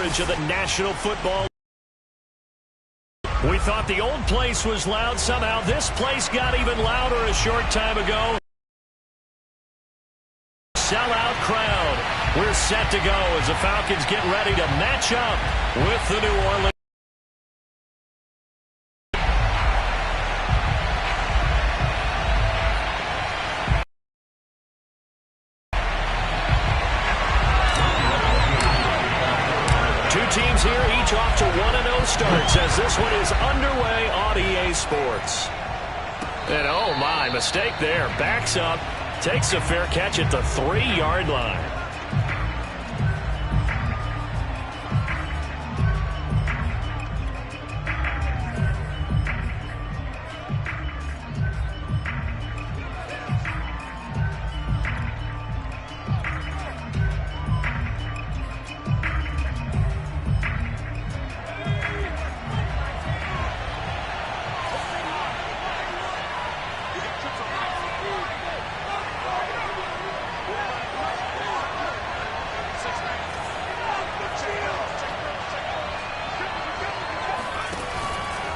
coverage of the National Football League. We thought the old place was loud. Somehow this place got even louder a short time ago. Sellout crowd. We're set to go as the Falcons get ready to match up with the New Orleans. Teams here, each off to 1-0 starts as this one is underway on EA Sports. And oh my, mistake there. Backs up, takes a fair catch at the 3-yard line.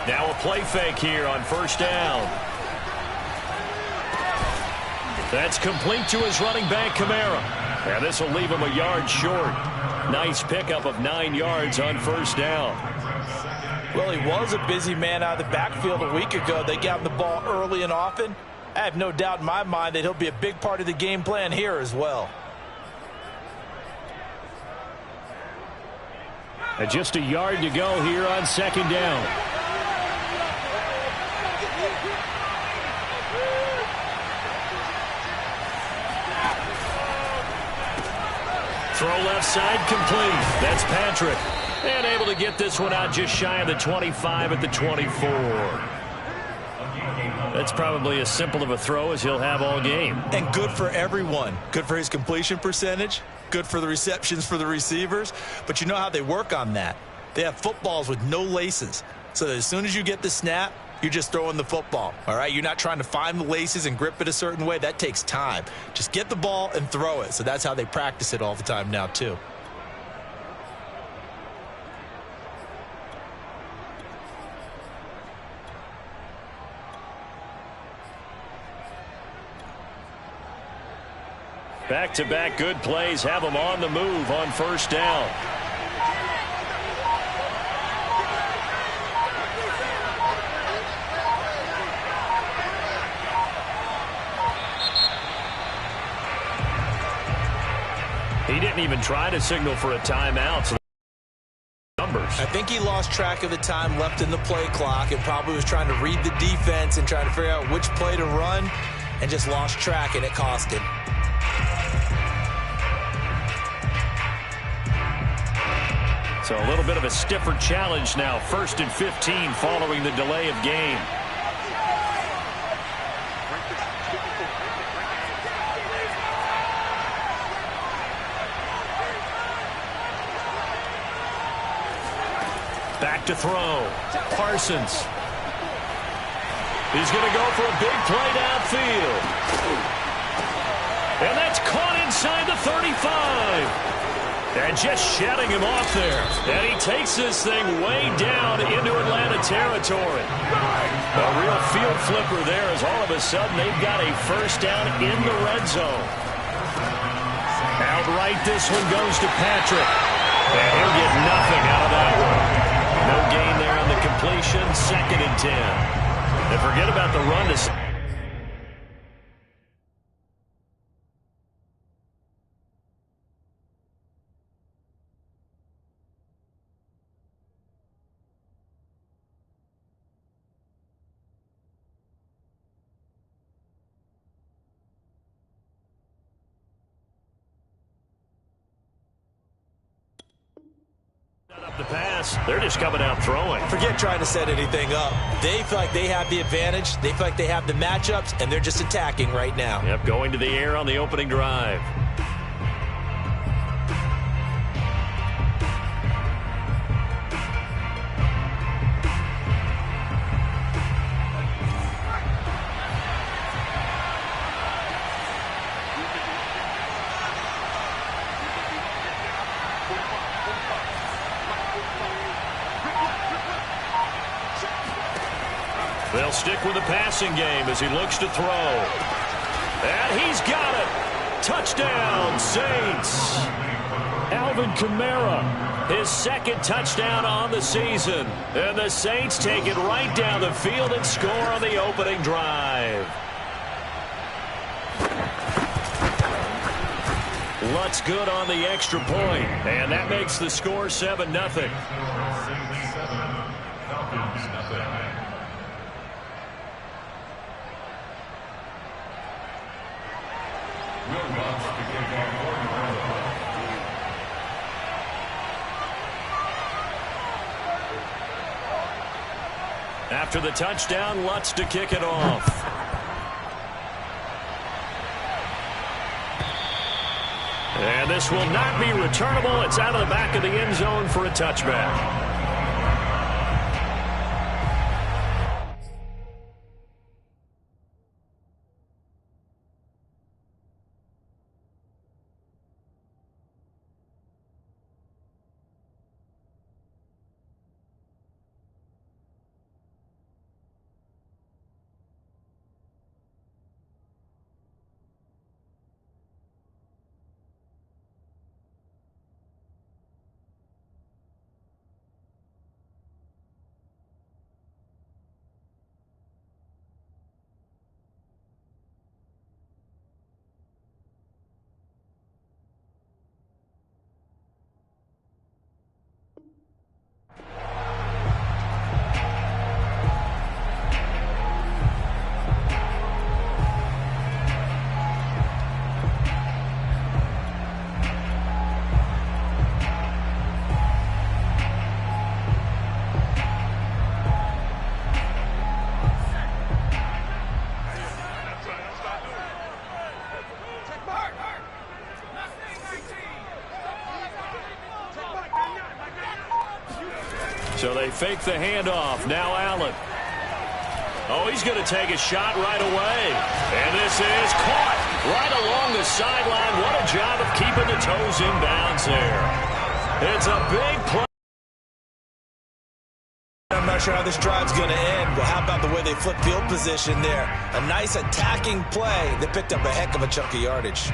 Now a play fake here on first down. That's complete to his running back, Kamara. And this will leave him a yard short. Nice pickup of 9 yards on first down. Well, he was a busy man out of the backfield a week ago. They got him the ball early and often. I have no doubt in my mind that he'll be a big part of the game plan here as well. And just a yard to go here on second down. Throw left side complete. That's Patrick. And able to get this one out just shy of the 25 at the 24. That's probably as simple of a throw as he'll have all game. And good for everyone. Good for his completion percentage. Good for the receptions for the receivers. But you know how they work on that. They have footballs with no laces. So that as soon as you get the snap, you're just throwing the football, all right? You're not trying to find the laces and grip it a certain way. That takes time. Just get the ball and throw it. So that's how they practice it all the time now, too. Back-to-back good plays have them on the move on first down. He didn't even try to signal for a timeout. So numbers. I think he lost track of the time left in the play clock and probably was trying to read the defense and trying to figure out which play to run and just lost track, and it cost him. So a little bit of a stiffer challenge now. 1st and 15 following the delay of game. Back to throw. Parsons. He's going to go for a big play downfield. And that's caught inside the 35. And just shutting him off there. And he takes this thing way down into Atlanta territory. A real field flipper there as all of a sudden they've got a first down in the red zone. Outright this one goes to Patrick. And he'll get nothing out of that one. No gain there on the completion. 2nd and 10. And forget about the run to... the pass. They're just coming out throwing. Forget trying to set anything up. They feel like they have the advantage. They feel like they have the matchups, and they're just attacking right now. Yep, going to the air on the opening drive. They'll stick with the passing game as he looks to throw. And he's got it. Touchdown, Saints. Alvin Kamara, his second touchdown on the season. And the Saints take it right down the field and score on the opening drive. Lutz good on the extra point, and that makes the score 7-0. After the touchdown, Lutz to kick it off. And this will not be returnable. It's out of the back of the end zone for a touchback. So they fake the handoff. Now Allen. Oh, he's going to take a shot right away. And this is caught right along the sideline. What a job of keeping the toes in bounds there. It's a big play. I'm not sure how this drive's going to end, but how about the way they flip field position there? A nice attacking play. They picked up a heck of a chunk of yardage.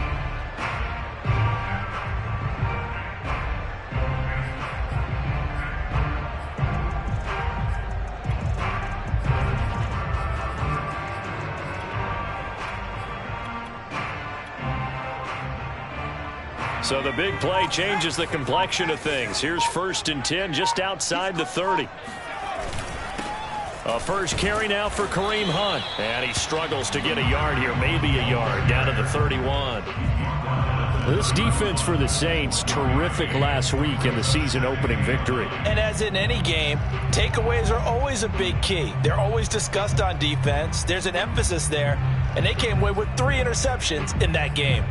So the big play changes the complexion of things. Here's 1st and 10 just outside the 30. A first carry now for Kareem Hunt. And he struggles to get a yard here, maybe a yard, down to the 31. This defense for the Saints, terrific last week in the season-opening victory. And as in any game, takeaways are always a big key. They're always discussed on defense. There's an emphasis there, and they came away with 3 interceptions in that game.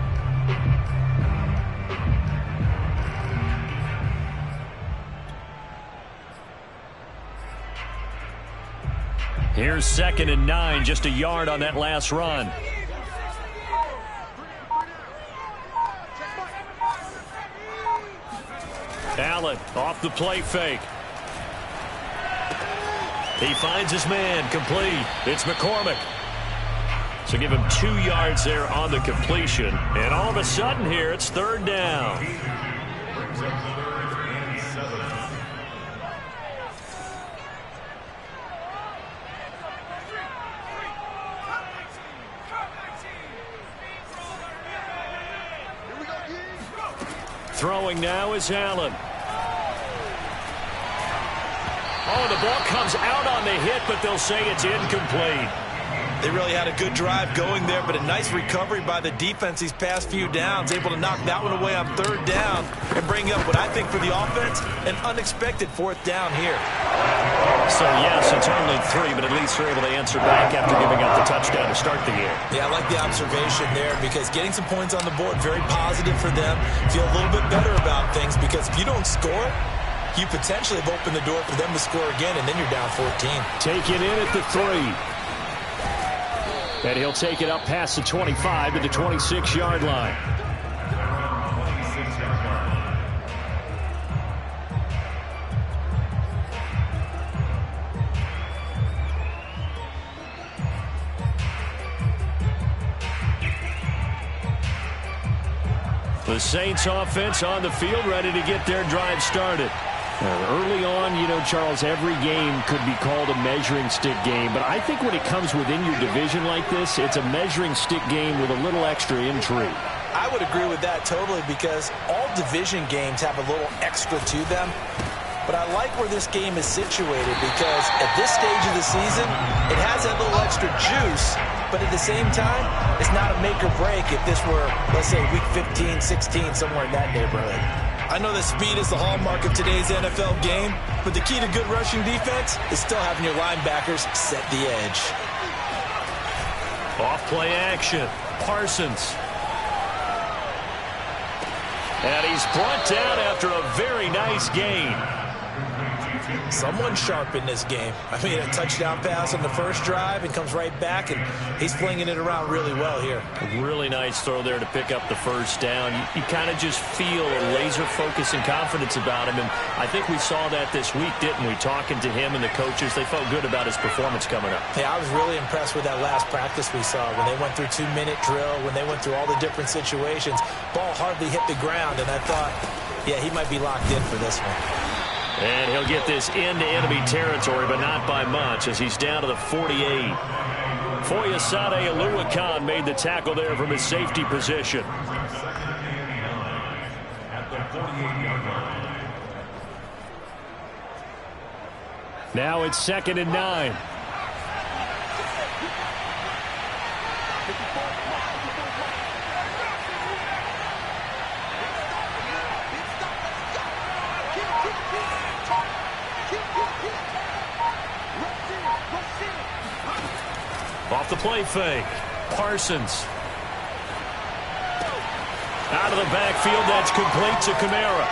Here's 2nd and 9, just a yard on that last run. Allen off the play fake. He finds his man, complete. It's McCormick. So give him 2 yards there on the completion. And all of a sudden here, it's 3rd down. Throwing now is Allen. Oh, the ball comes out on the hit, but they'll say it's incomplete. They really had a good drive going there, but a nice recovery by the defense these past few downs, able to knock that one away on 3rd down and bring up what I think for the offense, an unexpected 4th down here. So, yes, it's only 3, but at least they're able to answer back after giving up the touchdown to start the game. Yeah, I like the observation there because getting some points on the board, very positive for them. Feel a little bit better about things because if you don't score, you potentially have opened the door for them to score again, and then you're down 14. Taken in at the 3. And he'll take it up past the 25 to the 26-yard line. The Saints offense on the field, ready to get their drive started. Early on, you know, Charles, every game could be called a measuring stick game. But I think when it comes within your division like this, it's a measuring stick game with a little extra intrigue. I would agree with that totally because all division games have a little extra to them. But I like where this game is situated because at this stage of the season, it has that little extra juice. But at the same time, it's not a make or break if this were, let's say, week 15, 16, somewhere in that neighborhood. I know that speed is the hallmark of today's NFL game, but the key to good rushing defense is still having your linebackers set the edge. Off-play action. Parsons. And he's brought down after a very nice gain. Someone sharp in this game. I mean, a touchdown pass on the first drive and comes right back, and he's flinging it around really well here. A really nice throw there to pick up the first down. You kind of just feel a laser focus and confidence about him, and I think we saw that this week, didn't we? Talking to him and the coaches, they felt good about his performance coming up. Yeah, I was really impressed with that last practice we saw when they went through 2-minute drill, when they went through all the different situations. Ball hardly hit the ground, and I thought, yeah, he might be locked in for this one. And he'll get this into enemy territory, but not by much as he's down to the 48. Foyesade Oluwakan made the tackle there from his safety position. Now it's 2nd and 9. Off the play fake. Parsons. Out of the backfield, that's complete to Kamara.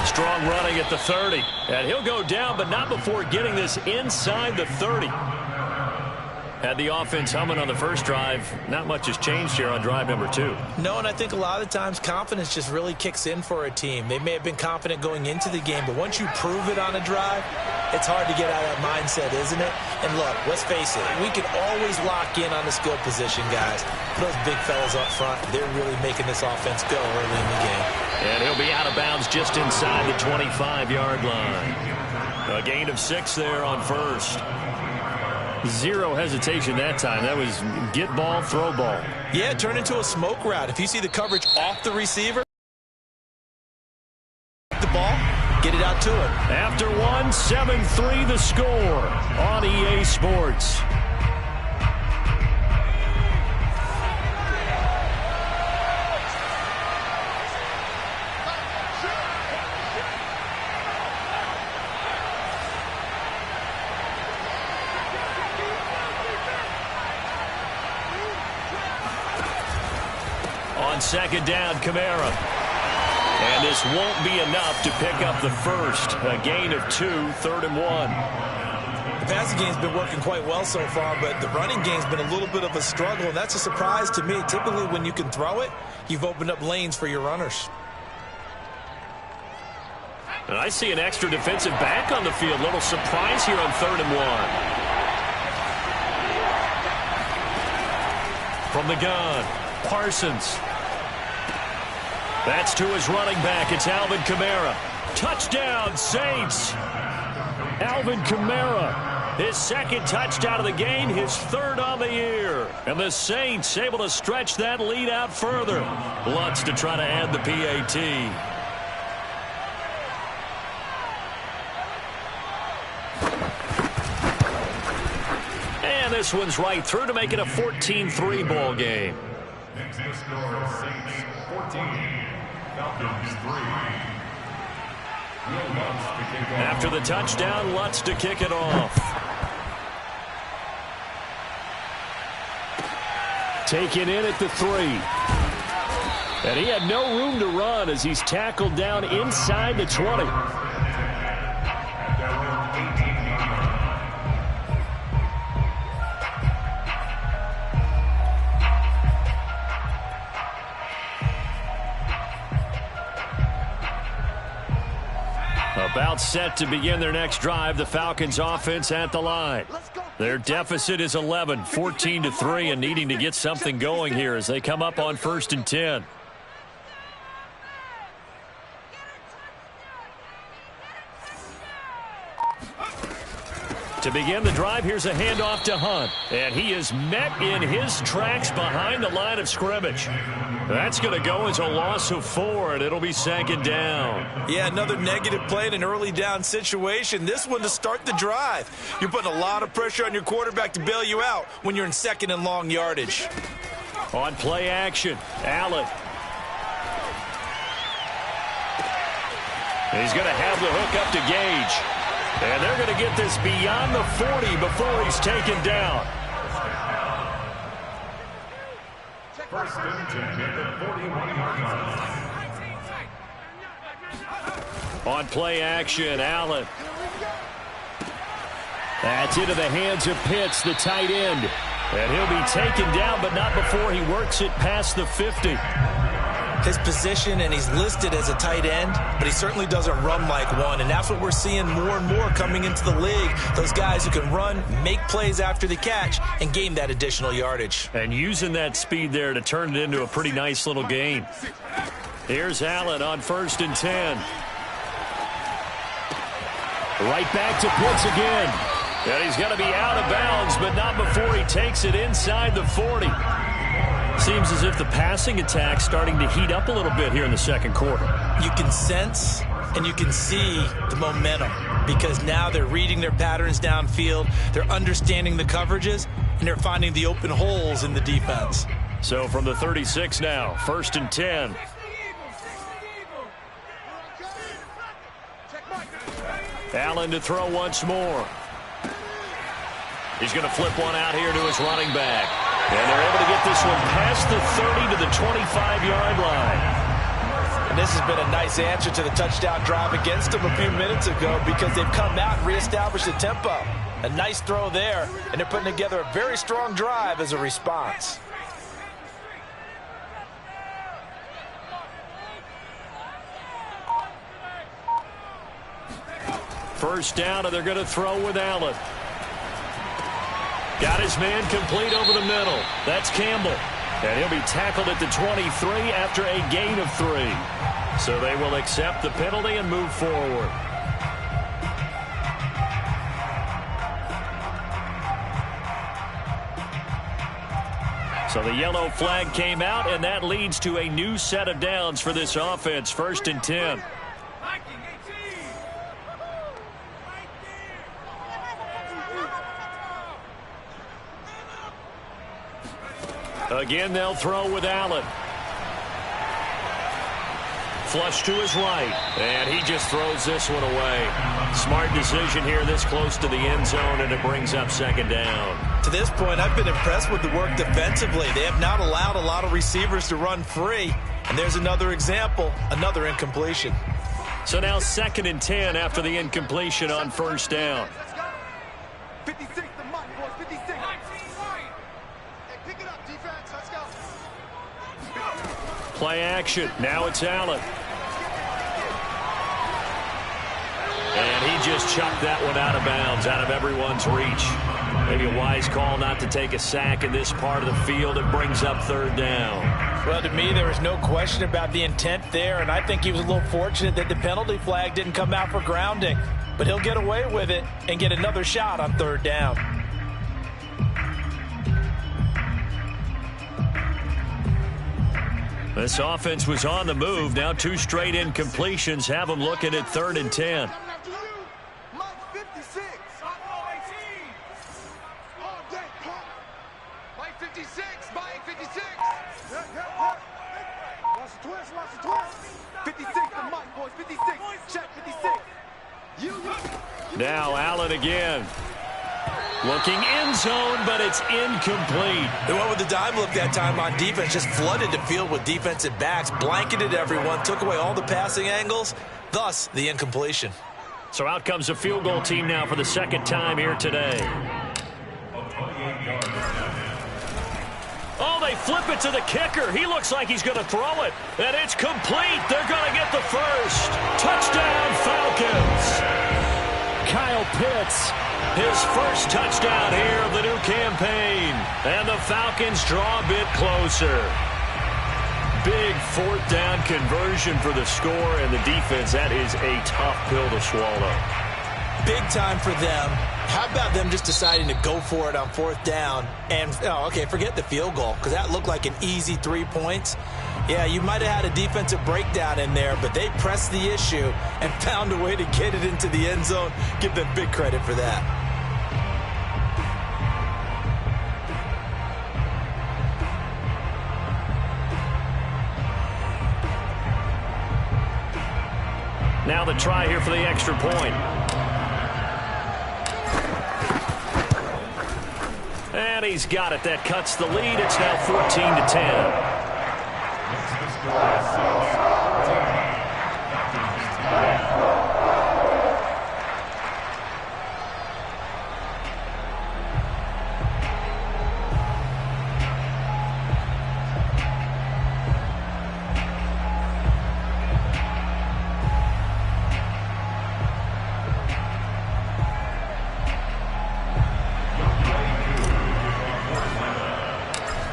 Strong running at the 30. And he'll go down, but not before getting this inside the 30. Had the offense humming on the first drive. Not much has changed here on drive number 2. No, and I think a lot of times confidence just really kicks in for a team. They may have been confident going into the game, but once you prove it on a drive, it's hard to get out of that mindset, isn't it? And look, let's face it, we can always lock in on the skill position, guys. Those big fellas up front, they're really making this offense go early in the game. And he'll be out of bounds just inside the 25-yard line. A gain of 6 there on first. Zero hesitation that time. That was get ball, throw ball. Yeah, it turned into a smoke route. If you see the coverage off the receiver, the ball, get it out to him. After 1, 7-3 the score on EA Sports. On 2nd down, Kamara. And this won't be enough to pick up the first. A gain of 2, 3rd and 1. The passing game's been working quite well so far, but the running game's been a little bit of a struggle, and that's a surprise to me. Typically, when you can throw it, you've opened up lanes for your runners. And I see an extra defensive back on the field. Little surprise here on 3rd and 1. From the gun, Parsons. That's to his running back. It's Alvin Kamara. Touchdown, Saints. Alvin Kamara, his 2nd touchdown of the game, his 3rd on the year. And the Saints able to stretch that lead out further. Lutz to try to add the PAT. And this one's right through to make it a 14-3 ball game. Next score, Saints 14. Falcons 3. After the touchdown, Lutz to kick it off. Taken in at the 3. And he had no room to run as he's tackled down inside the 20. About set to begin their next drive. The Falcons offense at the line. Their deficit is 11, 14-3, and needing to get something going here as they come up on 1st and 10. To begin the drive, here's a handoff to Hunt. And he is met in his tracks behind the line of scrimmage. That's going to go as a loss of 4, and it'll be 2nd down. Yeah, another negative play in an early down situation. This one to start the drive. You're putting a lot of pressure on your quarterback to bail you out when you're in 2nd and long yardage. On play action, Allen. He's going to have the hook up to Gage. And they're going to get this beyond the 40 before he's taken down. First and 10 at the 41-yard line. On play action, Allen. That's into the hands of Pitts, the tight end. And he'll be taken down, but not before he works it past the 50. His position, and he's listed as a tight end, but he certainly doesn't run like one, and that's what we're seeing more and more coming into the league. Those guys who can run, make plays after the catch, and gain that additional yardage. And using that speed there to turn it into a pretty nice little gain. Here's Allen on 1st and 10. Right back to Pitts again. And he's going to be out of bounds, but not before he takes it inside the 40. Seems as if the passing attack's starting to heat up a little bit here in the 2nd quarter. You can sense and you can see the momentum because now they're reading their patterns downfield, they're understanding the coverages, and they're finding the open holes in the defense. So from the 36 now, 1st and 10. Allen to throw once more. He's going to flip one out here to his running back. And they're able to get this one past the 30 to the 25-yard line. And this has been a nice answer to the touchdown drive against them a few minutes ago because they've come out and reestablished the tempo. A nice throw there, and they're putting together a very strong drive as a response. First down, and they're going to throw with Allen. Got his man complete over the middle. That's Campbell. And he'll be tackled at the 23 after a gain of 3. So they will accept the penalty and move forward. So the yellow flag came out, and that leads to a new set of downs for this offense. 1st and 10. Again, they'll throw with Allen. Flush to his right, and he just throws this one away. Smart decision here this close to the end zone, and it brings up 2nd down. To this point, I've been impressed with the work defensively. They have not allowed a lot of receivers to run free, and there's another example, another incompletion. So now 2nd and 10 after the incompletion on 1st down. 56, the money, boys, 56. Pick it up, defense. Let's go. Play action. Now it's Allen. And he just chucked that one out of bounds, out of everyone's reach. Maybe a wise call not to take a sack in this part of the field. It brings up 3rd down. Well, to me, there was no question about the intent there, and I think he was a little fortunate that the penalty flag didn't come out for grounding. But he'll get away with it and get another shot on 3rd down. This offense was on the move. Now 2 straight incompletions have them looking at 3rd and 10. Mike 56. All day, Mike 56. Mike 56. Watch the twist. Watch the twist. 56 the Mike, boys. 56. Check 56. Now Allen again. Looking end zone, but it's incomplete. They went with the dime look that time on defense, just flooded the field with defensive backs, blanketed everyone, took away all the passing angles, thus the incompletion. So out comes a field goal team now for the 2nd time here today. Oh, they flip it to the kicker. He looks like he's going to throw it, and it's complete. They're going to get the first. Touchdown, Falcons. Kyle Pitts, his first touchdown here of the new campaign. And the Falcons draw a bit closer. Big 4th down conversion for the score, and the defense, that is a tough pill to swallow. Big time for them, How about them just deciding to go for it on 4th down and, forget the field goal, because that looked like an easy 3 points. Yeah, you might have had a defensive breakdown in there, but they pressed the issue and found a way to get it into the end zone. Give them big credit for that. Now the try here for the extra point. And he's got it. That cuts the lead. It's now 14-10.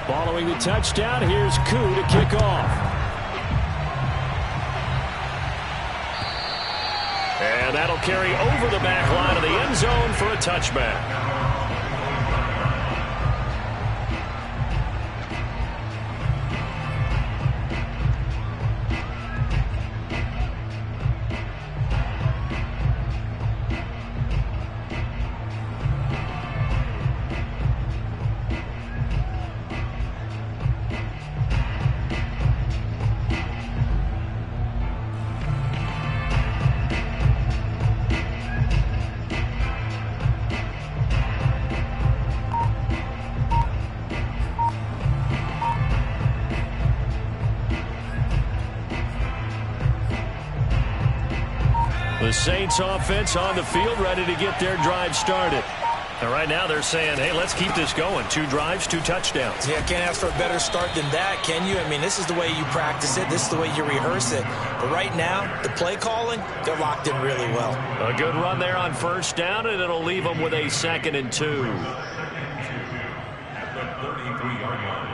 Following the touchdown, here's Koo to kick off. And that'll carry over the back line of the end zone for a touchback. The Saints offense on the field, ready to get their drive started. And right now they're saying, hey, let's keep this going. 2 drives, 2 touchdowns. Yeah, can't ask for a better start than that, can you? I mean, this is the way you practice it. This is the way you rehearse it. But right now, the play calling, they're locked in really well. A good run there on 1st down, and it'll leave them with a 2nd and 2. At the 33-yard line.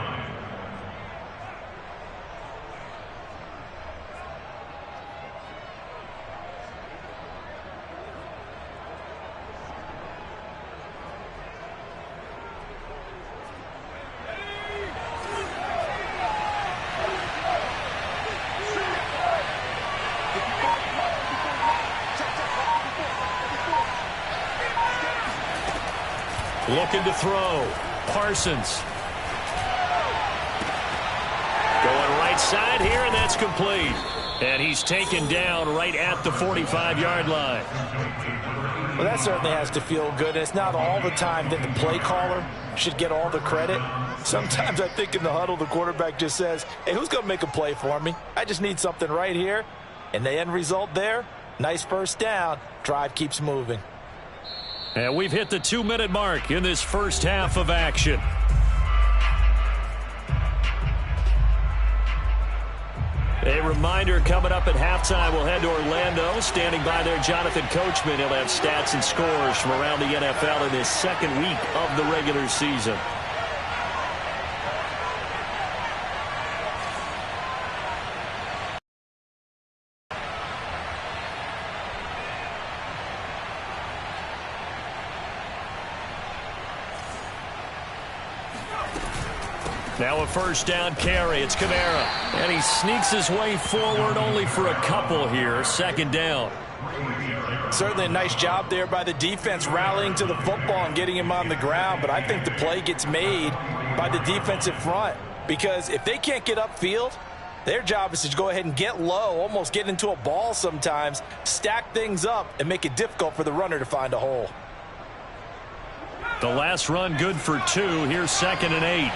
Looking to throw. Parsons. Going right side here, and that's complete. And he's taken down right at the 45-yard line. Well, that certainly has to feel good. It's not all the time that the play caller should get all the credit. Sometimes I think in the huddle, the quarterback just says, hey, who's going to make a play for me? I just need something right here. And the end result there, nice 1st down. Drive keeps moving. And we've hit the 2-minute mark in this first half of action. A reminder coming up at halftime, we'll head to Orlando. Standing by there, Jonathan Coachman. He'll have stats and scores from around the NFL in his 2nd week of the regular season. Now a 1st down carry. It's Kamara. And he sneaks his way forward only for a couple here. 2nd down. Certainly a nice job there by the defense rallying to the football and getting him on the ground. But I think the play gets made by the defensive front. Because if they can't get upfield, their job is to go ahead and get low, almost get into a ball sometimes, stack things up, and make it difficult for the runner to find a hole. The last run good for 2. Here's 2nd and 8.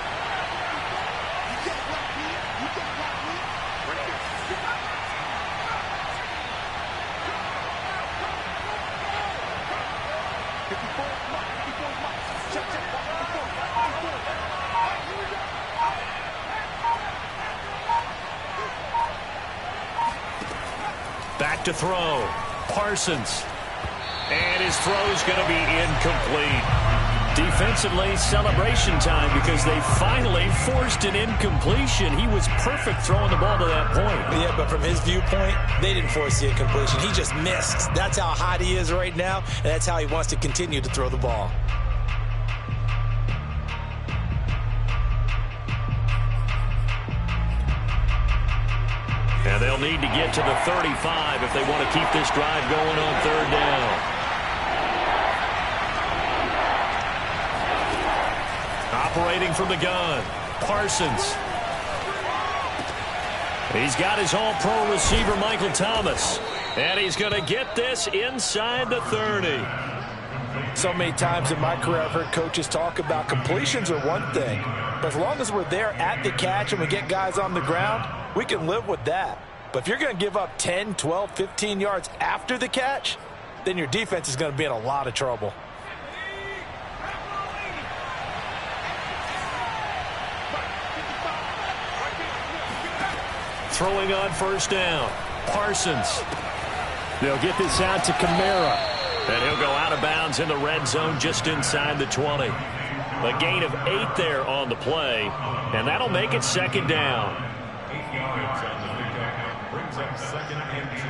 Back to throw. Parsons. And his throw's going to be incomplete. Defensively, celebration time because they finally forced an incompletion. He was perfect throwing the ball to that point. Yeah, but from his viewpoint, they didn't force the incompletion. He just missed. That's how hot he is right now, and that's how he wants to continue to throw the ball. And they'll need to get to the 35 if they want to keep this drive going on third down. Operating from the gun, Parsons. He's got his all-pro receiver, Michael Thomas. And he's going to get this inside the 30. So many times in my career, I've heard coaches talk about completions are one thing. But as long as we're there at the catch and we get guys on the ground, we can live with that. But if you're going to give up 10, 12, 15 yards after the catch, then your defense is going to be in a lot of trouble. Throwing on first down, Parsons. They'll get this out to Kamara. And he'll go out of bounds in the red zone just inside the 20. A gain of 8 there on the play, and that'll make it second down. 8 yards on the pickup brings up 2nd and 2.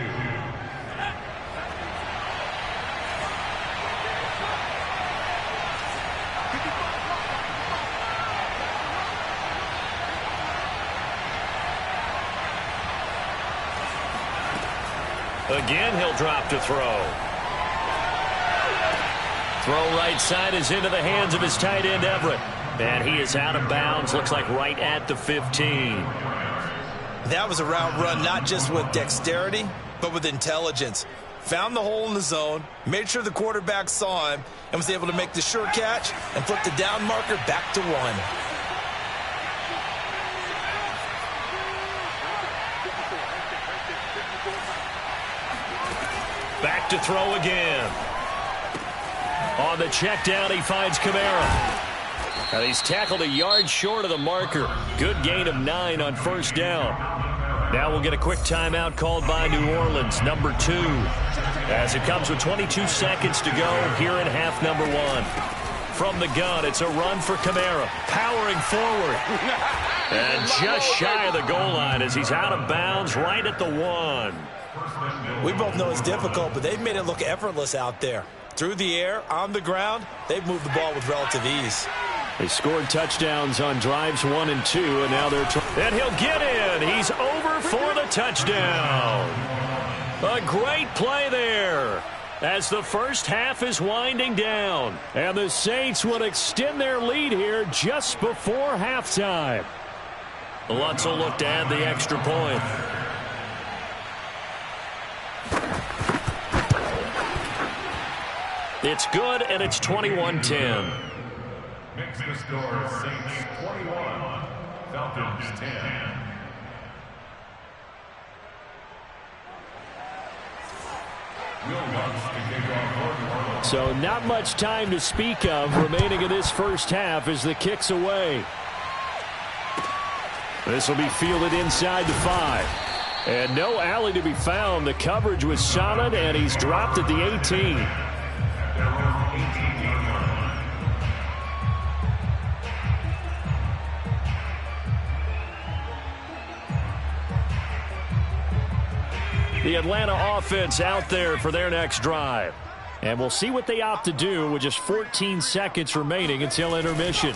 Again, he'll drop to throw. Throw right side is into the hands of his tight end, Everett. And he is out of bounds, looks like right at the 15. That was a route run not just with dexterity, but with intelligence. Found the hole in the zone, made sure the quarterback saw him, and was able to make the sure catch and flip the down marker back to 1. Back to throw again. On the check down, he finds Kamara. And he's tackled a yard short of the marker. Good gain of 9 on first down. Now we'll get a quick timeout called by New Orleans, number 2. As it comes with 22 seconds to go here in half number 1. From the gun, it's a run for Kamara. Powering forward. And just shy of the goal line as he's out of bounds right at the 1. We both know it's difficult, but they've made it look effortless out there. Through the air, on the ground, they've moved the ball with relative ease. They scored touchdowns on drives 1 and 2, and now they're and he'll get in. He's over for the touchdown. A great play there as the first half is winding down. And the Saints will extend their lead here just before halftime. Lutz will look to add the extra point. It's good, and it's 21-10. Makes the score Saints 21, Falcons 10. So not much time to speak of remaining in this first half as the kick's away. This will be fielded inside the 5. And no alley to be found. The coverage was solid, and he's dropped at the 18. The Atlanta offense out there for their next drive. And we'll see what they opt to do with just 14 seconds remaining until intermission.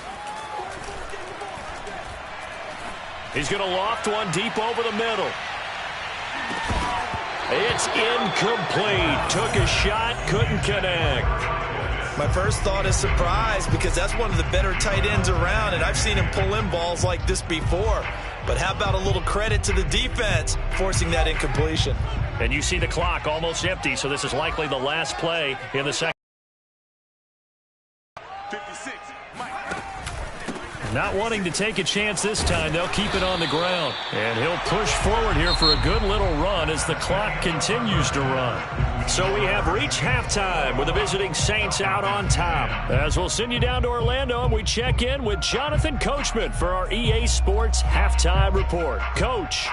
He's going to loft one deep over the middle. It's incomplete. Took a shot, couldn't connect. My first thought is surprise because that's one of the better tight ends around, and I've seen him pull in balls like this before. But how about a little credit to the defense forcing that incompletion? And you see the clock almost empty, so this is likely the last play in the second. 56. Not wanting to take a chance this time, they'll keep it on the ground. And he'll push forward here for a good little run as the clock continues to run. So we have reached halftime with the visiting Saints out on top. As we'll send you down to Orlando and we check in with Jonathan Coachman for our EA Sports Halftime Report. Coach.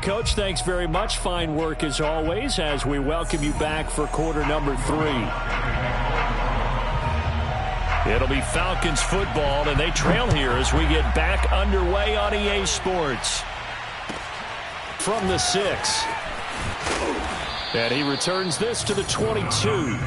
Coach. Thanks very much. Fine work as always as we welcome you back for quarter number 3. It'll be Falcons football, and they trail here as we get back underway on EA Sports. From the 6. And he returns this to the 22.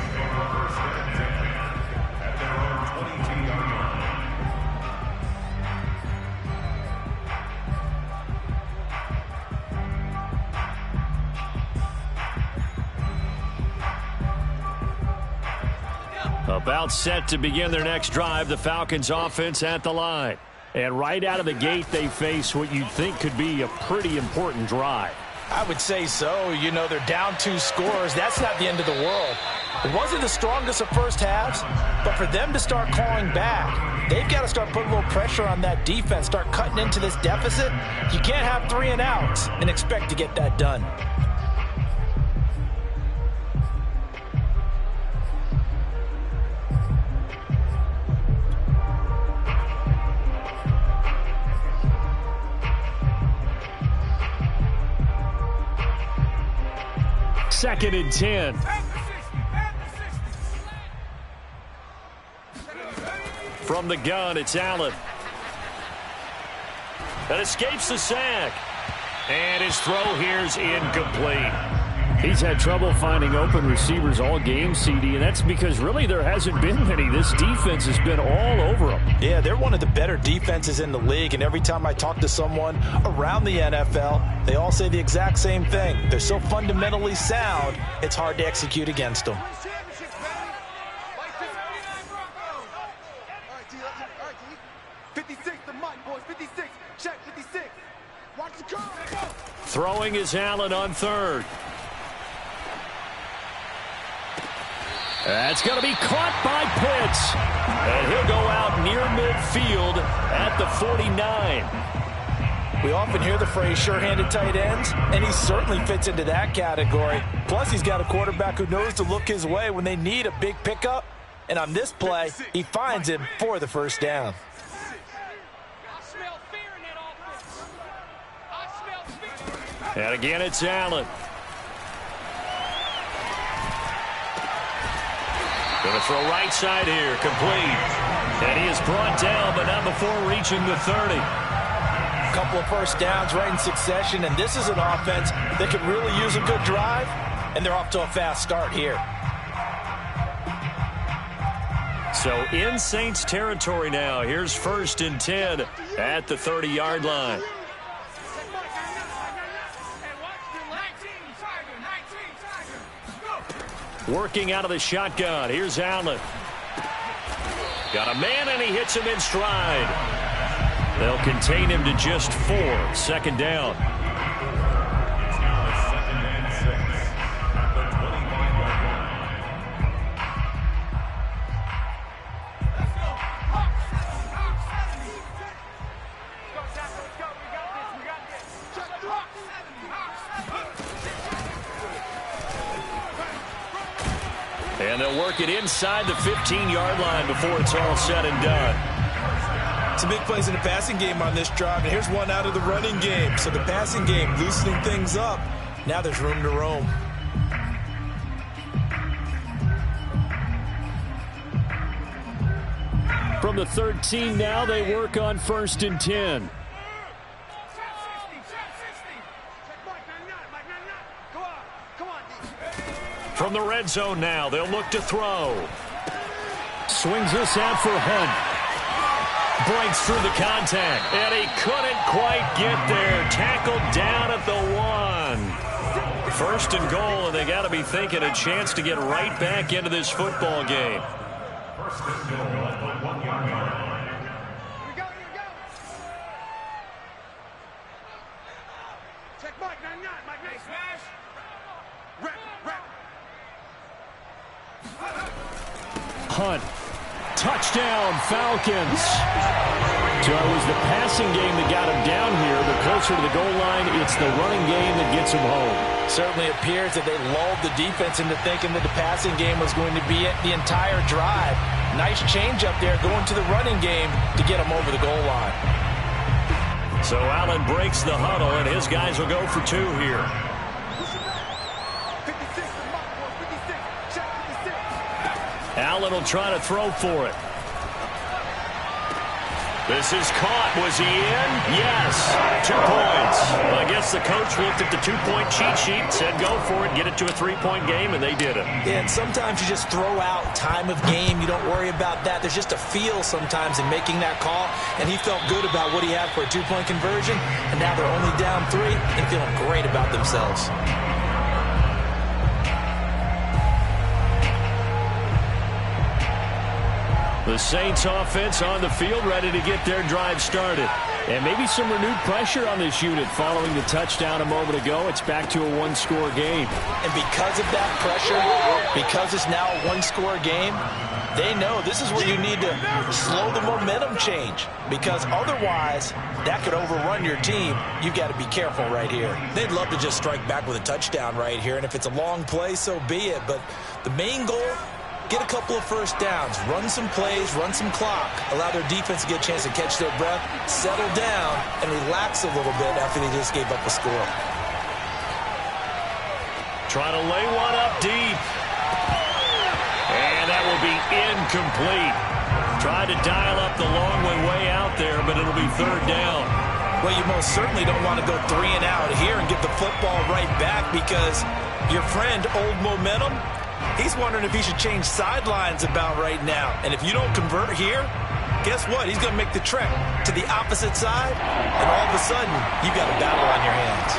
About set to begin their next drive, the Falcons offense at the line. And right out of the gate, they face what you'd think could be a pretty important drive. I would say so. You know, they're down 2 scores. That's not the end of the world. It wasn't the strongest of first halves, but for them to start clawing back, they've got to start putting a little pressure on that defense, start cutting into this deficit. You can't have 3 and outs and expect to get that done. Second and 10. From the gun, it's Allen. That escapes the sack. And his throw here's incomplete. He's had trouble finding open receivers all game, CD, and that's because really there hasn't been many. This defense has been all over them. Yeah, they're one of the better defenses in the league, and every time I talk to someone around the NFL, they all say the exact same thing. They're so fundamentally sound, it's hard to execute against them. Throwing is Allen on third. That's going to be caught by Pitts. And he'll go out near midfield at the 49. We often hear the phrase sure-handed tight ends, and he certainly fits into that category. Plus, he's got a quarterback who knows to look his way when they need a big pickup. And on this play, he finds him for the first down. And again, it's Allen. Going to throw right side here, complete. And he is brought down, but not before reaching the 30. A couple of first downs right in succession, and this is an offense that could really use a good drive, and they're off to a fast start here. So in Saints territory now. Here's 1st and 10 at the 30-yard line. Working out of the shotgun. Here's Allen. Got a man, and he hits him in stride. They'll contain him to just 4. 2nd down. And they'll work it inside the 15-yard line before it's all said and done. Some big plays in the passing game on this drive, and here's one out of the running game. So the passing game loosening things up. Now there's room to roam. From the 13 now, they work on 1st and 10. From the red zone now, they'll look to throw. Swings this out for Hunt. Breaks through the contact, and he couldn't quite get there. Tackled down at the 1. 1st and goal, and they got to be thinking a chance to get right back into this football game. 1st and goal at the 1-yard line. Here we go. Check Mike, 99. Mike, smash. Rep. Hunt. Touchdown, Falcons. So it was the passing game that got him down here, but closer to the goal line, it's the running game that gets him home. Certainly appears that they lulled the defense into thinking that the passing game was going to be it the entire drive. Nice change up there going to the running game to get him over the goal line. So Allen breaks the huddle, and his guys will go for 2 here. 56 to Mike, boys. 56. Check 56. Allen will try to throw for it. This is caught. Was he in? Yes. 2 points. Well, I guess the coach looked at the 2-point cheat sheet, said go for it, get it to a 3-point game, and they did it. Yeah, and sometimes you just throw out time of game. You don't worry about that. There's just a feel sometimes in making that call, and he felt good about what he had for a 2-point conversion, and now they're only down 3 and feeling great about themselves. The Saints offense on the field, ready to get their drive started. And maybe some renewed pressure on this unit following the touchdown a moment ago. It's back to a 1-score game. And because of that pressure, because it's now a 1-score game, they know this is where you need to slow the momentum change. Because otherwise, that could overrun your team. You've got to be careful right here. They'd love to just strike back with a touchdown right here. And if it's a long play, so be it. But the main goal, get a couple of first downs, run some plays, run some clock, allow their defense to get a chance to catch their breath, settle down, and relax a little bit after they just gave up a score. Try to lay one up deep. And that will be incomplete. Try to dial up the long way out there, but it'll be 3rd down. Well, you most certainly don't want to go 3 and out here and get the football right back because your friend, Old Momentum, he's wondering if he should change sidelines about right now. And if you don't convert here, guess what? He's going to make the trek to the opposite side, and all of a sudden, you've got a battle on your hands.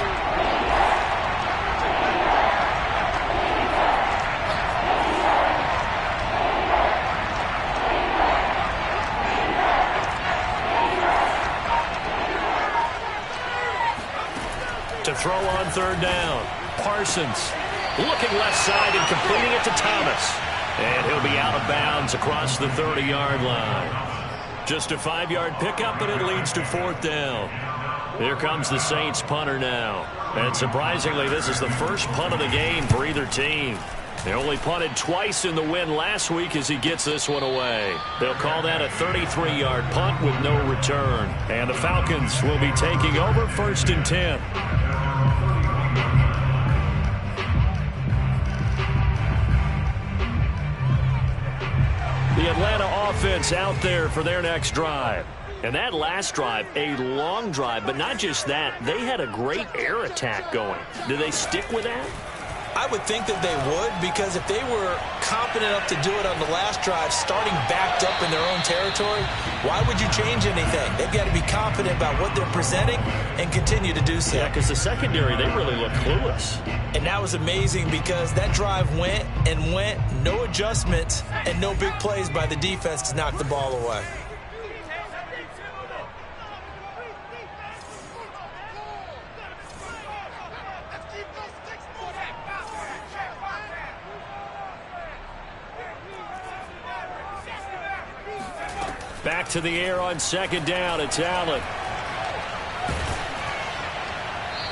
To throw on 3rd down, Parsons looking left side and completing it to Thomas. And he'll be out of bounds across the 30-yard line. Just a 5-yard pickup, and it leads to 4th down. Here comes the Saints punter now. And surprisingly, this is the first punt of the game for either team. They only punted twice in the win last week as he gets this one away. They'll call that a 33-yard punt with no return. And the Falcons will be taking over 1st and 10. The Atlanta offense out there for their next drive. And that last drive, a long drive, but not just that. They had a great air attack going. Do they stick with that? I would think that they would, because if they were confident enough to do it on the last drive, starting backed up in their own territory, why would you change anything? They've got to be confident about what they're presenting and continue to do so. Yeah, because the secondary, they really look clueless. And that was amazing because that drive went and went, no adjustments, and no big plays by the defense to knock the ball away. Back to the air on 2nd down. It's Allen.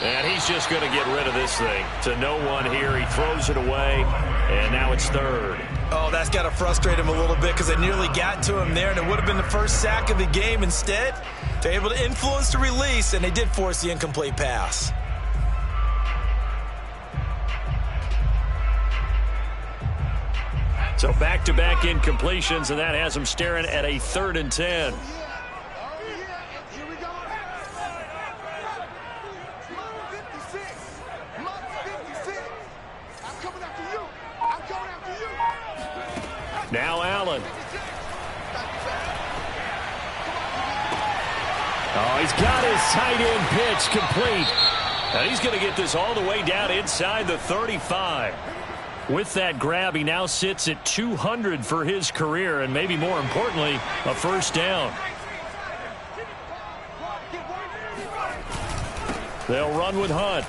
And he's just going to get rid of this thing. To no one here. He throws it away. And now it's 3rd. Oh, that's got to frustrate him a little bit because they nearly got to him there, and it would have been the first sack of the game. Instead, they're able to influence the release, and they did force the incomplete pass. So back-to-back incompletions, and that has them staring at a 3rd and 10. Now Allen. Oh, he's got his tight end pitch complete. And he's going to get this all the way down inside the 35. With that grab, he now sits at 200 for his career, and maybe more importantly, a 1st down. They'll run with Hunt.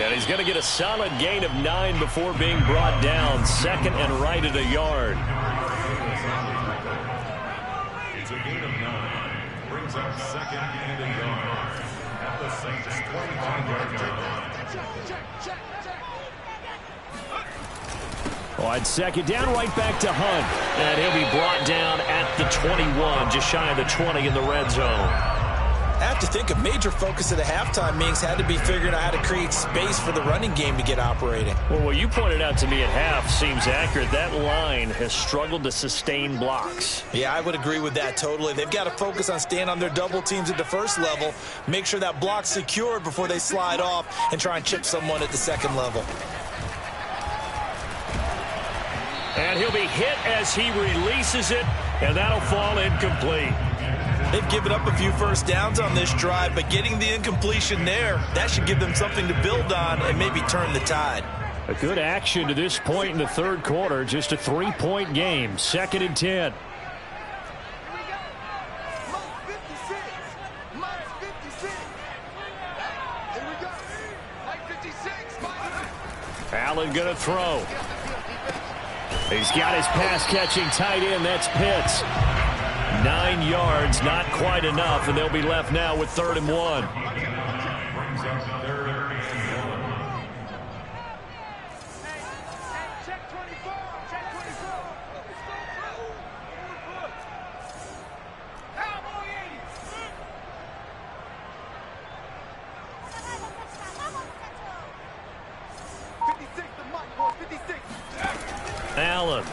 And he's going to get a solid gain of 9 before being brought down. 2nd and right at a yard. It's a gain of 9. Brings up 2nd and a yard. At the Saints' 25-yard line. On second down, right back to Hunt. And he'll be brought down at the 21, just shy of the 20 in the red zone. I have to think a major focus of the halftime meetings had to be figuring out how to create space for the running game to get operating. Well, what you pointed out to me at half seems accurate. That line has struggled to sustain blocks. Yeah, I would agree with that totally. They've got to focus on staying on their double teams at the first level, make sure that block's secured before they slide off and try and chip someone at the second level. And he'll be hit as he releases it, and that'll fall incomplete. They've given up a few first downs on this drive, but getting the incompletion there, that should give them something to build on and maybe turn the tide. A good action to this point in the third quarter. Just a 3-point game. 2nd and 10. Allen going to throw. He's got his pass-catching tight end. That's Pitts. 9 yards, not quite enough, and they'll be left now with 3rd and 1. Allen.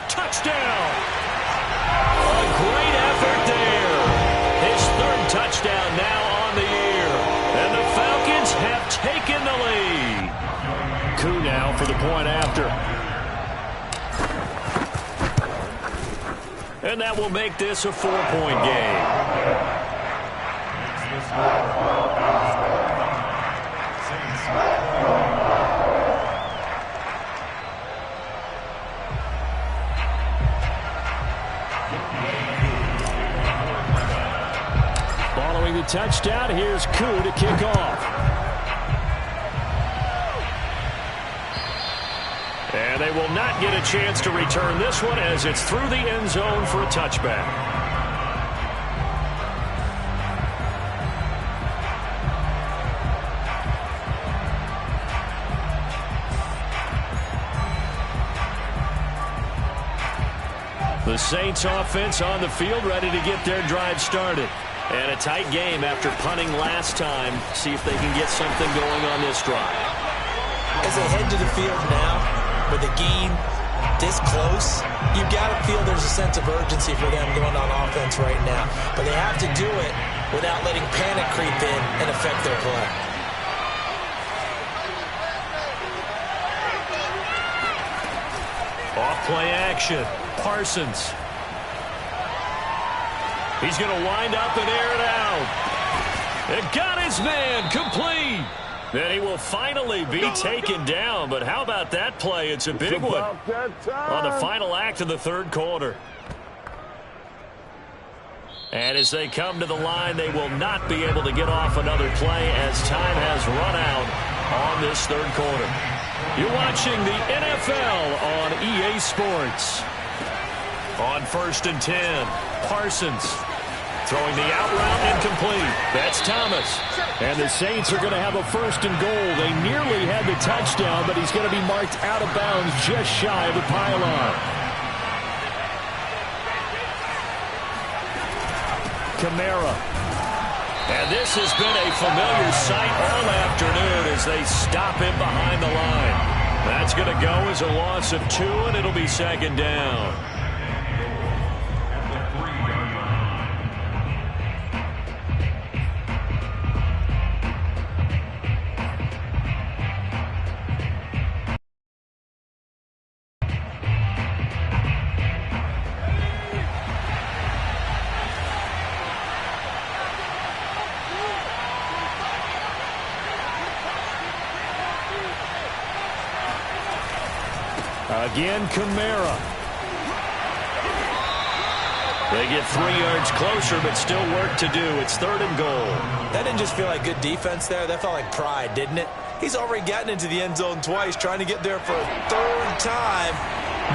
Touchdown! A great effort there. His 3rd touchdown now on the year. And the Falcons have taken the lead. Coup now for the point after. And that will make this a 4-point game. The touchdown. Here's Koo to kick off. And they will not get a chance to return this one as it's through the end zone for a touchback. The Saints offense on the field ready to get their drive started. And a tight game after punting last time. See if they can get something going on this drive. As they head to the field now, with the game this close, you've got to feel there's a sense of urgency for them going on offense right now. But they have to do it without letting panic creep in and affect their play. Off play action. Parsons. He's going to wind up and air it out. And got his man complete. Then he will finally be taken down. But how about that play? It's a big one on the final act of the third quarter. And as they come to the line, they will not be able to get off another play as time has run out on this third quarter. You're watching the NFL on EA Sports. On 1st and 10, Parsons throwing the out route incomplete. That's Thomas. And the Saints are going to have a 1st and goal. They nearly had the touchdown, but he's going to be marked out of bounds just shy of the pylon. Kamara. And this has been a familiar sight all afternoon as they stop him behind the line. That's going to go as a loss of 2, and it'll be 2nd down. Again, Kamara. They get 3 yards closer, but still work to do. It's 3rd and goal. That didn't just feel like good defense there. That felt like pride, didn't it? He's already gotten into the end zone twice, trying to get there for a 3rd time.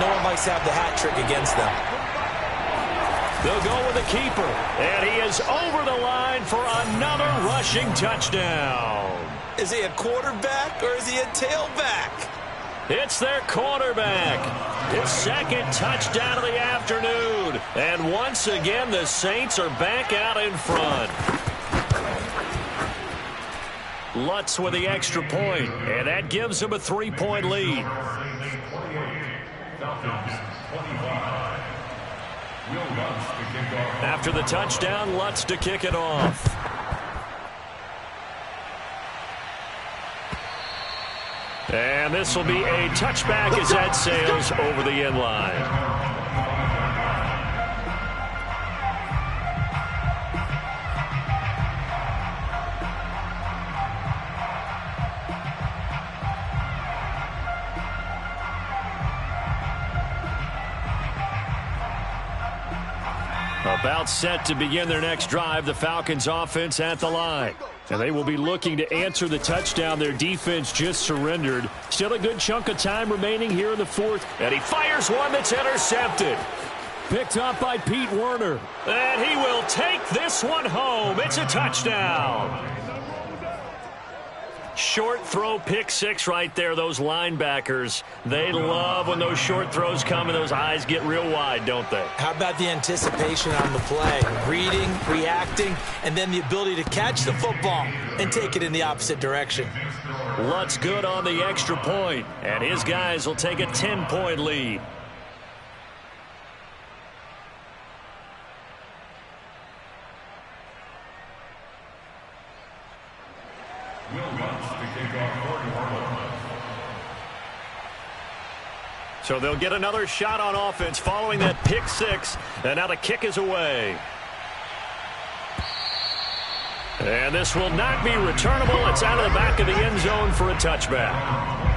No one likes to have the hat trick against them. They'll go with the keeper, and he is over the line for another rushing touchdown. Is he a quarterback or is he a tailback? It's their quarterback. His second touchdown of the afternoon. And once again, the Saints are back out in front. Lutz with the extra point, and that gives him a 3-point lead. After the touchdown, Lutz to kick it off. And this will be a touchback as that sails over the end line. About set to begin their next drive, the Falcons offense at the line. And they will be looking to answer the touchdown their defense just surrendered. Still a good chunk of time remaining here in the fourth. And he fires one that's intercepted. Picked up by Pete Werner. And he will take this one home. It's a touchdown. Short throw, pick six right there. Those linebackers, they love when those short throws come and those eyes get real wide, don't they? How about the anticipation on the play? Reading, reacting, and then the ability to catch the football and take it in the opposite direction. Lutz good on the extra point, and his guys will take a 10-point lead. So they'll get another shot on offense following that pick six. And now the kick is away. And this will not be returnable. It's out of the back of the end zone for a touchback.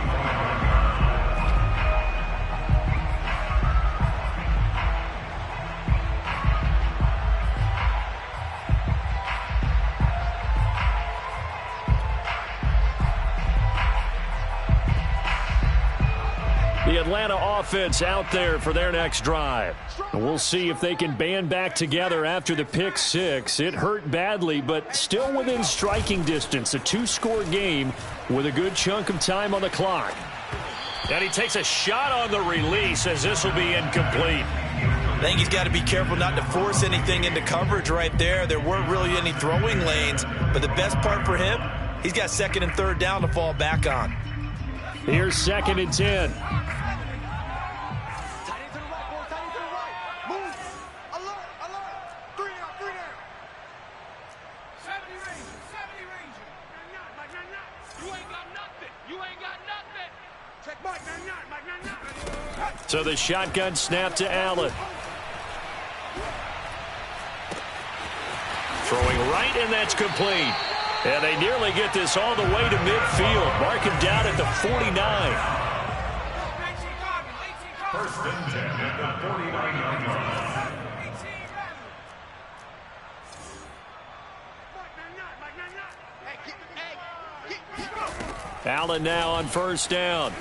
The Atlanta offense out there for their next drive. And we'll see if they can band back together after the pick six. It hurt badly, but still within striking distance. A two-score game with a good chunk of time on the clock. And he takes a shot on the release as this will be incomplete. I think he's got to be careful not to force anything into coverage right there. There weren't really any throwing lanes, but the best part for him, he's got second and third down to fall back on. Here's 2nd and 10. So the shotgun snap to Allen. Throwing right, and that's complete. And they nearly get this all the way to midfield. Mark him down at the 49. First and 10 at the 49-yard line. Allen now on first down.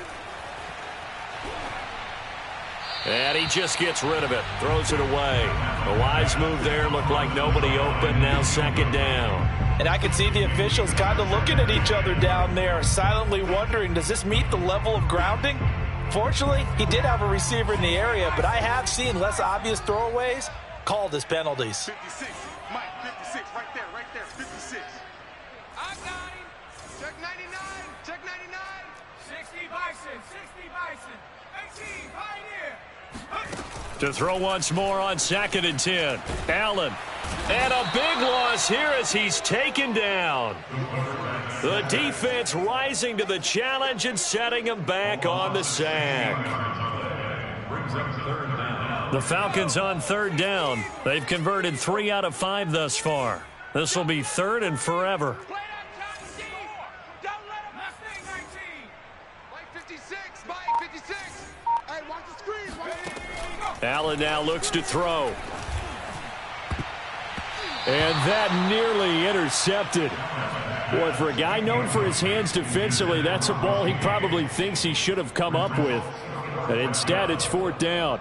And he just gets rid of it. Throws it away. A wise move there. Looked like nobody open. Now 2nd down. And I can see the officials kind of looking at each other down there, silently wondering, does this meet the level of grounding? Fortunately, he did have a receiver in the area, but I have seen less obvious throwaways called as penalties. 56, Mike, 56, right there, 56. I got him. Check 99, check 99. 60 Bison, 60 Bison. 18, Pioneer. To throw once more on 2nd and 10. Allen. And a big loss here as he's taken down. The defense rising to the challenge and setting him back on the sack. The Falcons on 3rd down. They've converted 3 out of 5 thus far. This will be 3rd and forever. Allen now looks to throw. And that nearly intercepted. Boy, for a guy known for his hands defensively, that's a ball he probably thinks he should have come up with. And instead, it's 4th down.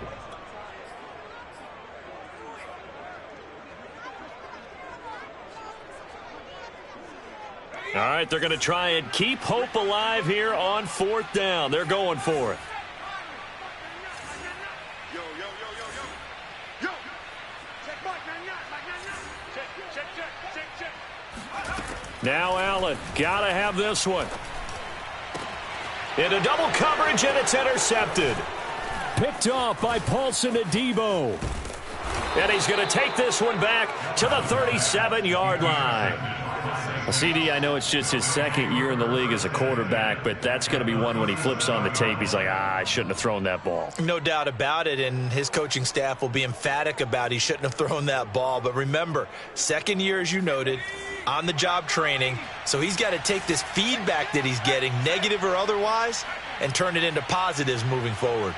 All right, they're going to try and keep hope alive here on 4th down. They're going for it. Now Allen, got to have this one. Into double coverage, and it's intercepted. Picked off by Paulson Adebo. And he's going to take this one back to the 37-yard line. Well, CD, I know it's just his 2nd year in the league as a quarterback, but that's going to be one when he flips on the tape. He's like, I shouldn't have thrown that ball. No doubt about it, and his coaching staff will be emphatic about he shouldn't have thrown that ball. But remember, 2nd year, as you noted, on-the-job training, so he's got to take this feedback that he's getting, negative or otherwise, and turn it into positives moving forward.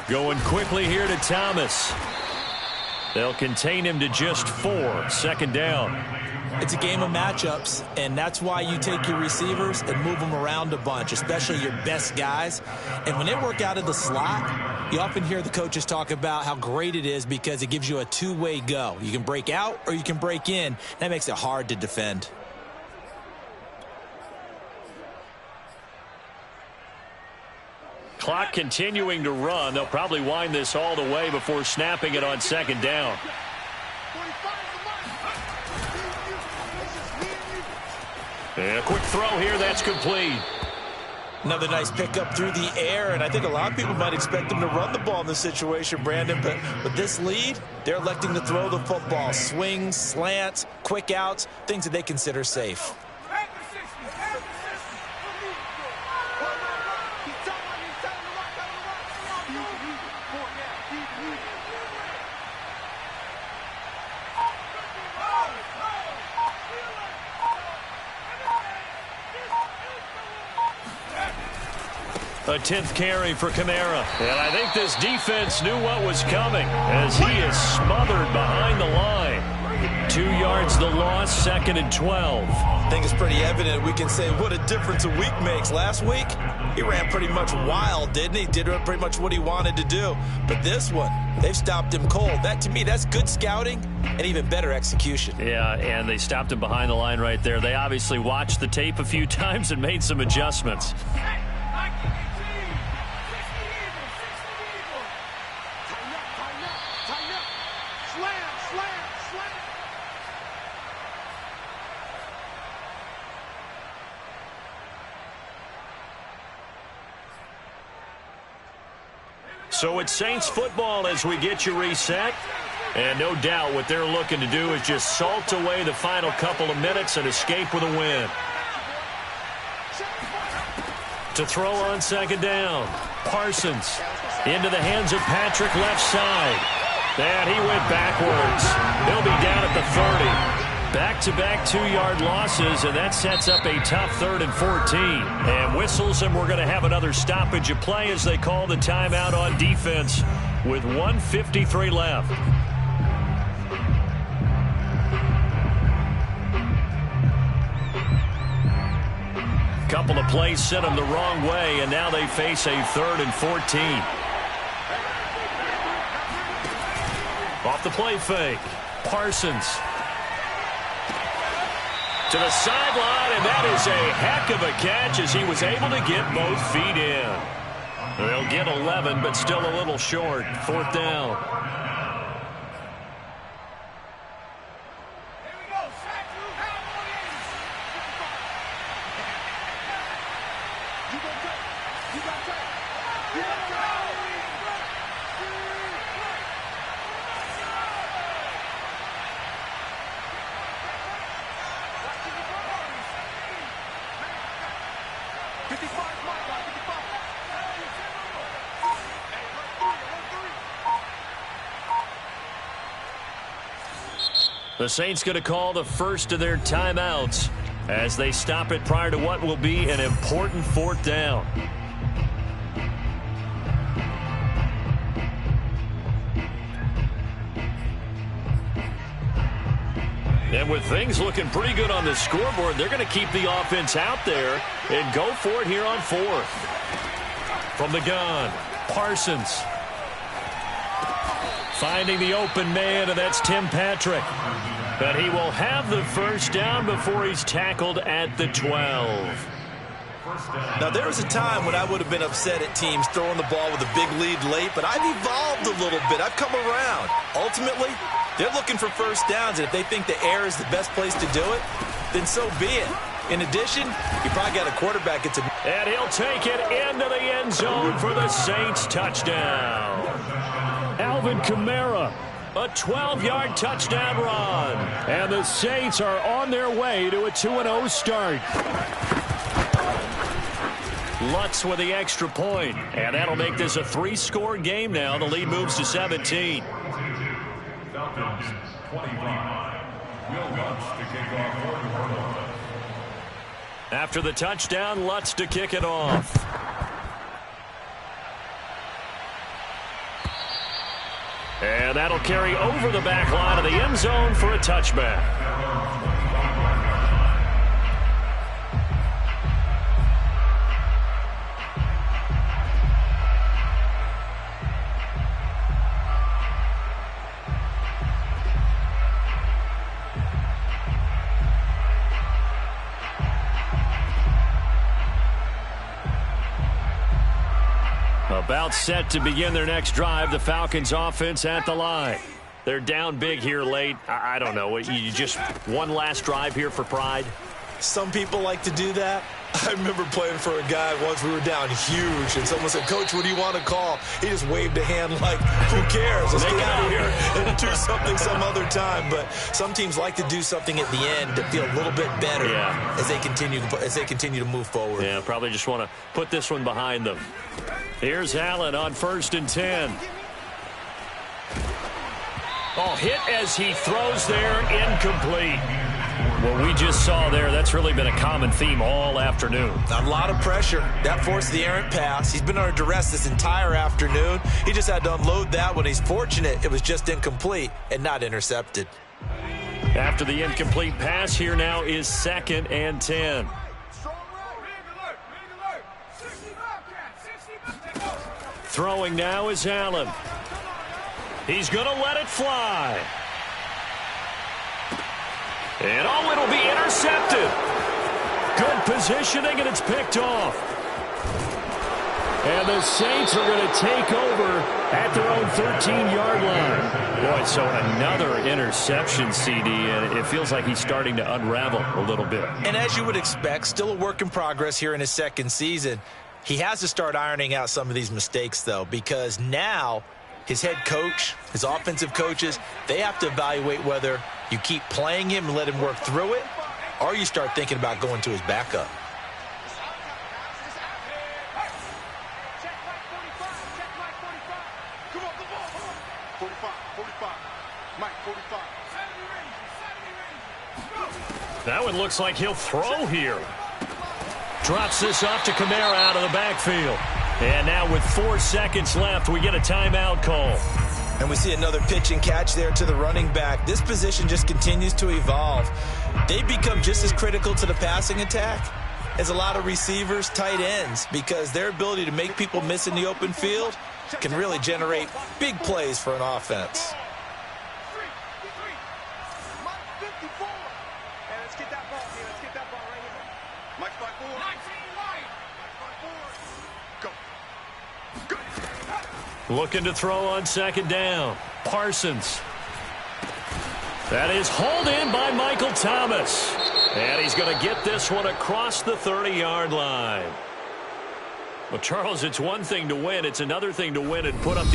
Going quickly here to Thomas. They'll contain him to just 4. 2nd down. It's a game of matchups, and that's why you take your receivers and move them around a bunch, especially your best guys. And when they work out of the slot, you often hear the coaches talk about how great it is because it gives you a two-way go. You can break out or you can break in. That makes it hard to defend. Clock continuing to run. They'll probably wind this all the way before snapping it on 2nd down. And a quick throw here. That's complete. Another nice pickup through the air, and I think a lot of people might expect them to run the ball in this situation, Brandon, but with this lead, they're electing to throw the football. Swings, slants, quick outs, things that they consider safe. A 10th carry for Kamara. And I think this defense knew what was coming as he is smothered behind the line. 2 yards the loss, 2nd and 12. I think it's pretty evident. We can say what a difference a week makes. Last week, he ran pretty much wild, didn't he? Did pretty much what he wanted to do. But this one, they've stopped him cold. That, to me, that's good scouting and even better execution. Yeah, and they stopped him behind the line right there. They obviously watched the tape a few times and made some adjustments. So it's Saints football as we get you reset. And no doubt what they're looking to do is just salt away the final couple of minutes and escape with a win. To throw on 2nd down. Parsons into the hands of Patrick left side. And he went backwards. He'll be down at the 30. Back-to-back 2-yard losses, and that sets up a tough 3rd and 14. And whistles, and we're going to have another stoppage of play as they call the timeout on defense with 1:53 left. Couple of plays sent them the wrong way, and now they face a 3rd and 14. Off the play fake. Parsons. To the sideline, and that is a heck of a catch as he was able to get both feet in. They'll get 11, but still a little short. 4th down. The Saints going to call the first of their timeouts as they stop it prior to what will be an important 4th down. And with things looking pretty good on the scoreboard, they're going to keep the offense out there and go for it here on fourth. From the gun, Parsons. Finding the open man, and that's Tim Patrick. But he will have the first down before he's tackled at the 12. Now, there was a time when I would have been upset at teams throwing the ball with a big lead late, but I've evolved a little bit. I've come around. Ultimately, they're looking for first downs, and if they think the air is the best place to do it, then so be it. In addition, you probably got a quarterback. And he'll take it into the end zone for the Saints touchdown. Alvin Kamara, a 12-yard touchdown run. And the Saints are on their way to a 2-0 start. Lutz with the extra point, and that'll make this a 3-score game now. The lead moves to 17. Falcons 25. Will Lutz to kick off. After the touchdown, Lutz to kick it off. And that'll carry over the back line of the end zone for a touchback. About set to begin their next drive, the Falcons offense at the line. They're down big here late. I don't know. You just one last drive here for pride? Some people like to do that. I remember playing for a guy once. We were down huge, and someone said, "Coach, what do you want to call?" He just waved a hand like, who cares? Let's get out of here and do something some other time. But some teams like to do something at the end to feel a little bit better as they continue to move forward. Yeah, probably just want to put this one behind them. Here's Allen on 1st and 10. Oh, hit as he throws there, incomplete. What we just saw there, that's really been a common theme all afternoon. A lot of pressure. That forced the errant pass. He's been under duress this entire afternoon. He just had to unload that one. He's fortunate it was just incomplete and not intercepted. After the incomplete pass, here now is 2nd and 10. Throwing now is Allen. He's going to let it fly. And oh, it'll be intercepted. Good positioning, and it's picked off. And the Saints are going to take over at their own 13-yard line. Boy, so another interception, CD, and it feels like he's starting to unravel a little bit. And as you would expect, still a work in progress here in his second season. He has to start ironing out some of these mistakes, though, because now his head coach, his offensive coaches, they have to evaluate whether you keep playing him and let him work through it, or you start thinking about going to his backup. That one looks like he'll throw here. Drops this off to Kamara out of the backfield. And now with 4 seconds left, we get a timeout call. And we see another pitch and catch there to the running back. This position just continues to evolve. They become just as critical to the passing attack as a lot of receivers, tight ends, because their ability to make people miss in the open field can really generate big plays for an offense. Looking to throw on 2nd down. Parsons. That is hauled in by Michael Thomas. And he's going to get this one across the 30-yard line. Well, Charles, it's one thing to win. It's another thing to win and put up the